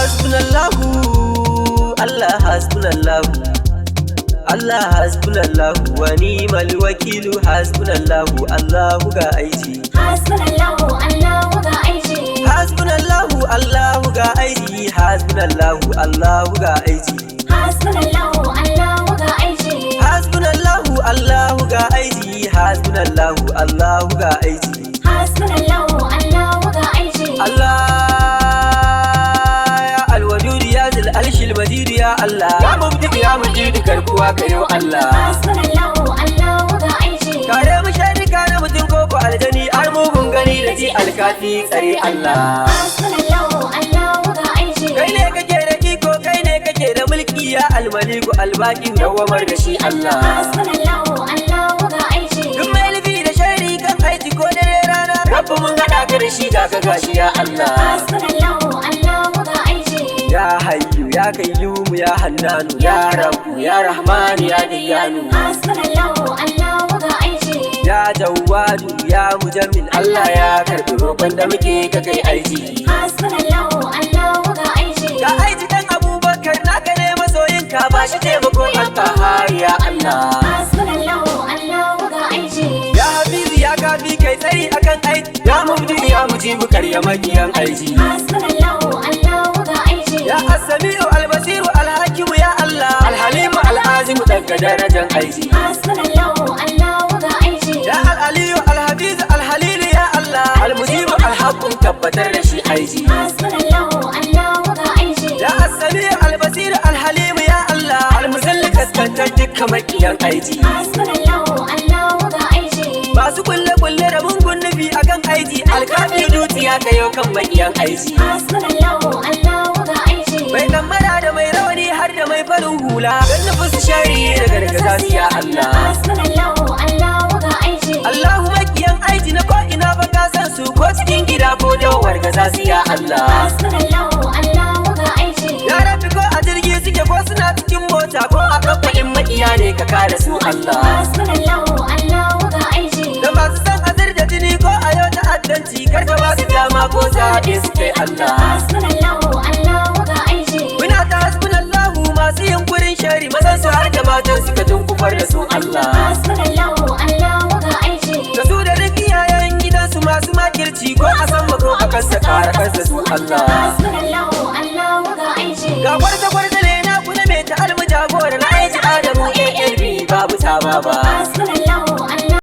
hasbunallahu, Allah hasbunallahu, Allah hasbunallahu wa ni'mal wakilu. Hasbunallahu, Allahu ga aiki. Hasbunallahu, Allahu ga aiki. Hasbunallahu, Allahu ga aiki. Hasbunallahu, Allahu ga aiki. Hasbunallahu, Allahu ga aiki. Hasbunallahu, Allahu ga aiki. Hasbunallahu, Allahu ga aiki. Hasbunallahu, Allahu ga aiki. Allah ya alwadud ya zal arshil majid ya Allah, ya mubdi ya mujid karkuwa kayo Allah. Hasbunallahu, Allahu ga aiki. Kare mu sharika na mutum ko ko aljani, har mugun gani da ji alkafi tsare Allah. Hasbunallahu, Allahu ga aiki. Kai ne kake da iko, kai ne kake da mulki ya almaliku albaqi dawamar da shi Allah. Hasbunallahu, Allahu ga aiki. Duk mai nufi da shari kan aiki ko dare rana, rabbu mun haɗa ka da shi ga ka gashi ya Allah. Hasbunallahu, Allahu ga aiki. Ya hayyu ya kayyumu ya hannanu, ya rabbu ya rahmanu ya diyyanu. Hasbunallahu, Allahu ga aiki. Ya jawwadu ya mujammin, Allah ya karɓi roƙon da muke ka kai aiki. Hasbunallahu, Allahu ga aiki. Ga aiki dan Abubakar naka ne masoyinka, ba shi taimako alfahar ya Allah. Hasbunallahu, Allahu ga aiki. Ya hafizu ya kafi kai tsari akan aiki, ya mubdi ya mujibu karya makiyan aiki. Hasbunallahu, Allahu ga aiki. Ya as-sami'u al-basiru al-hakimu ya Allah, al-halimu al-azimu daga darajan aiki. Hasbunallahu, Allahu ga aiki. Ya al-aliyu al-hafizu al-halilu ya Allah, al-mujibu al-haqqu tabbatar da shi aiki. Hasbunallahu, Allahu ga aiki. Ya as-sami'u al-basiru al-halimu ya Allah, al-muzalli kaskantar dukkan makiyan aiki. Hasbunallahu, Allahu ga aiki. Masu kulle-kulle da mungun nufi akan aiki, alkafi dutiya kayo kan makiyan aiki. Hasbunallahu, Allahu ga aiki. Mai tambara da mai rawani har da mai farin hula, don nufin su shari daga gaza ya Allah. Hasbunallahu, Allahu ga aiki. Allahu makiyan aiki na ko ina ba ka san su, ko cikin gida ko dawar gaza ya Allah. Hasbunallahu, Allahu ga aiki. Ya rabbi ko a jirgi suke ko suna cikin mota ko a kafaɗin makiya ne ka kare su Allah. Hasbunallahu, Allahu ga aiki. Da masu san azir da jini ko a yau ta'addanci, kar ka ba su dama ko zaɓe su kai Allah. Hasbunallahu, Allahu ga aiki. Muna ta hasbunallahu masu yunkurin shari, mazan su har da matan suka tunkufar da su Allah. Hasbunallahu, Allahu ga aiki. Da su da duk iyayen gidansu masu makirci, ko a san ko a kasa ƙara kansa su Allah. Hasbunallahu, Allahu ga aiki. Ga kwarta-kwarta ne na kuna mai ta almu jagora na aiki Adamu ALB babu ta baba.